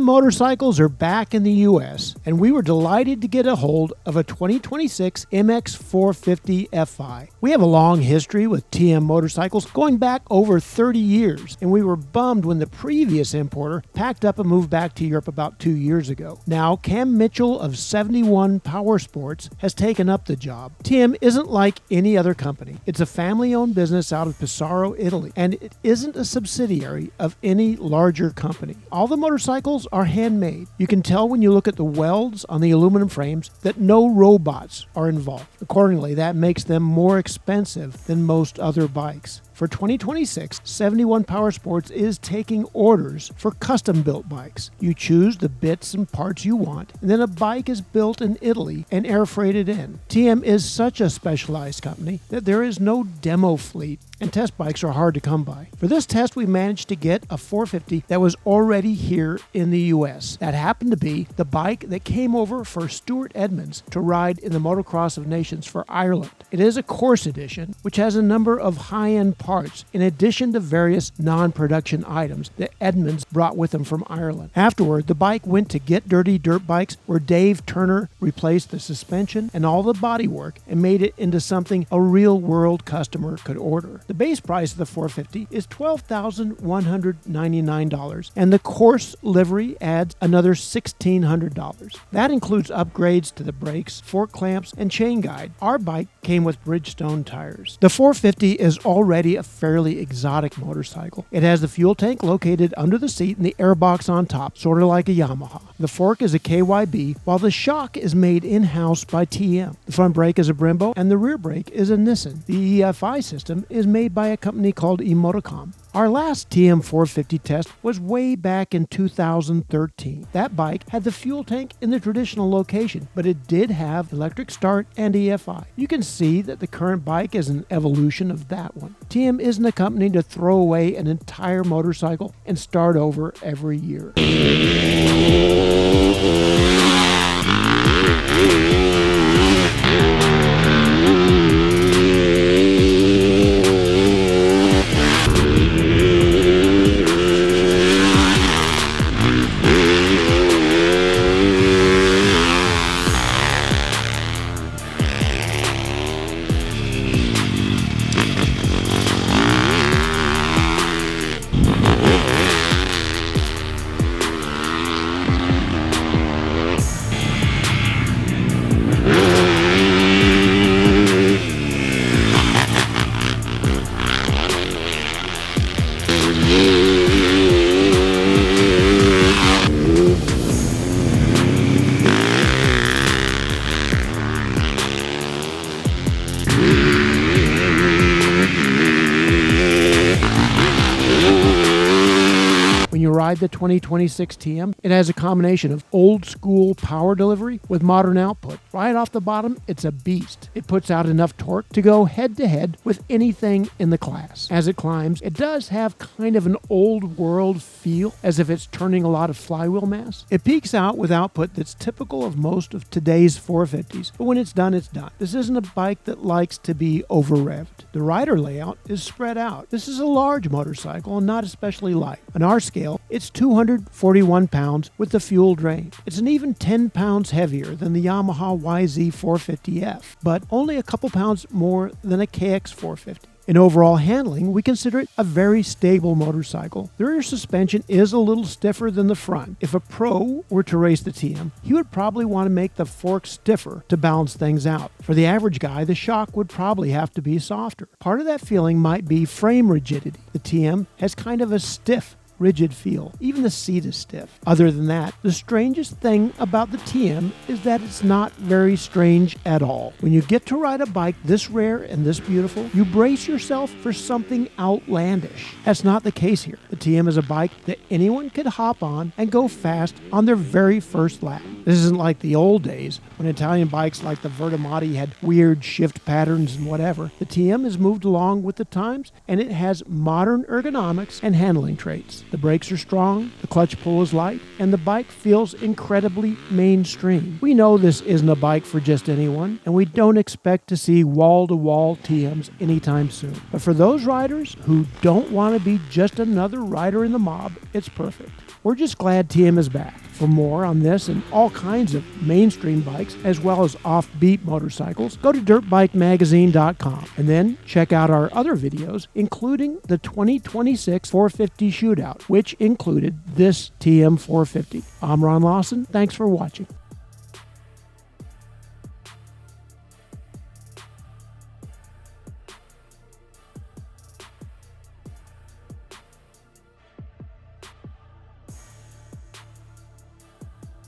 TM motorcycles are back in the US, and we were delighted to get a hold of a 2026 MX450Fi. We have a long history with TM motorcycles going back over 30 years, and we were bummed when the previous importer packed up and moved back to Europe about 2 years ago. Now, Cam Mitchell of 71 PowerSports has taken up the job. TM isn't like any other company. It's a family-owned business out of Pesaro, Italy, and it isn't a subsidiary of any larger company. All the motorcycles are handmade. You can tell when you look at the welds on the aluminum frames that no robots are involved. Accordingly, that makes them more expensive than most other bikes. For 2026, 71 PowerSports is taking orders for custom-built bikes. You choose the bits and parts you want, and then a bike is built in Italy and air freighted in. TM is such a specialized company that there is no demo fleet, and test bikes are hard to come by. For this test, we managed to get a 450 that was already here in the US. That happened to be the bike that came over for Stuart Edmonds to ride in the Motocross of Nations for Ireland. It is a course edition, which has a number of high-end parts, in addition to various non-production items that Edmonds brought with him from Ireland. Afterward, the bike went to Get Dirty Dirt Bikes, where Dave Turner replaced the suspension and all the bodywork and made it into something a real-world customer could order. The base price of the 450 is $12,199, and the course livery adds another $1,600. That includes upgrades to the brakes, fork clamps, and chain guide. Our bike came with Bridgestone tires. The 450 is already a fairly exotic motorcycle. It has the fuel tank located under the seat and the airbox on top, sort of like a Yamaha. The fork is a KYB, while the shock is made in-house by TM. The front brake is a Brembo, and the rear brake is a Nissan. The EFI system is made by a company called Emoticom. Our last TM 450 test was way back in 2013. That bike had the fuel tank in the traditional location, but it did have electric start and EFI. You can see that the current bike is an evolution of that one. TM isn't a company to throw away an entire motorcycle and start over every year. When you ride the 2026 TM, it has a combination of old school power delivery with modern output. Right off the bottom, it's a beast. It puts out enough torque to go head to head with anything in the class. As it climbs, it does have kind of an old world feel, as if it's turning a lot of flywheel mass. It peaks out with output that's typical of most of today's 450s, but when it's done, it's done. This isn't a bike that likes to be over-revved. The rider layout is spread out. This is a large motorcycle and not especially light. On our scale, it's 241 pounds with the fuel drain. It's an even 10 pounds heavier than the Yamaha YZ450F, but only a couple pounds more than a KX450. In overall handling, we consider it a very stable motorcycle. The rear suspension is a little stiffer than the front. If a pro were to race the TM, he would probably want to make the fork stiffer to balance things out. For the average guy, the shock would probably have to be softer. Part of that feeling might be frame rigidity. The TM has kind of a stiff, rigid feel. Even the seat is stiff. Other than that, the strangest thing about the TM is that it's not very strange at all. When you get to ride a bike this rare and this beautiful, you brace yourself for something outlandish. That's not the case here. The TM is a bike that anyone could hop on and go fast on their very first lap. This isn't like the old days when Italian bikes like the Vertimati had weird shift patterns and whatever. The TM has moved along with the times, and it has modern ergonomics and handling traits. The brakes are strong, the clutch pull is light, and the bike feels incredibly mainstream. We know this isn't a bike for just anyone, and we don't expect to see wall-to-wall TMs anytime soon. But for those riders who don't want to be just another rider in the mob, it's perfect. We're just glad TM is back. For more on this and all kinds of mainstream bikes, as well as offbeat motorcycles, go to dirtbikemagazine.com and then check out our other videos, including the 2026 450 shootout, which included this TM 450. I'm Ron Lawson. Thanks for watching.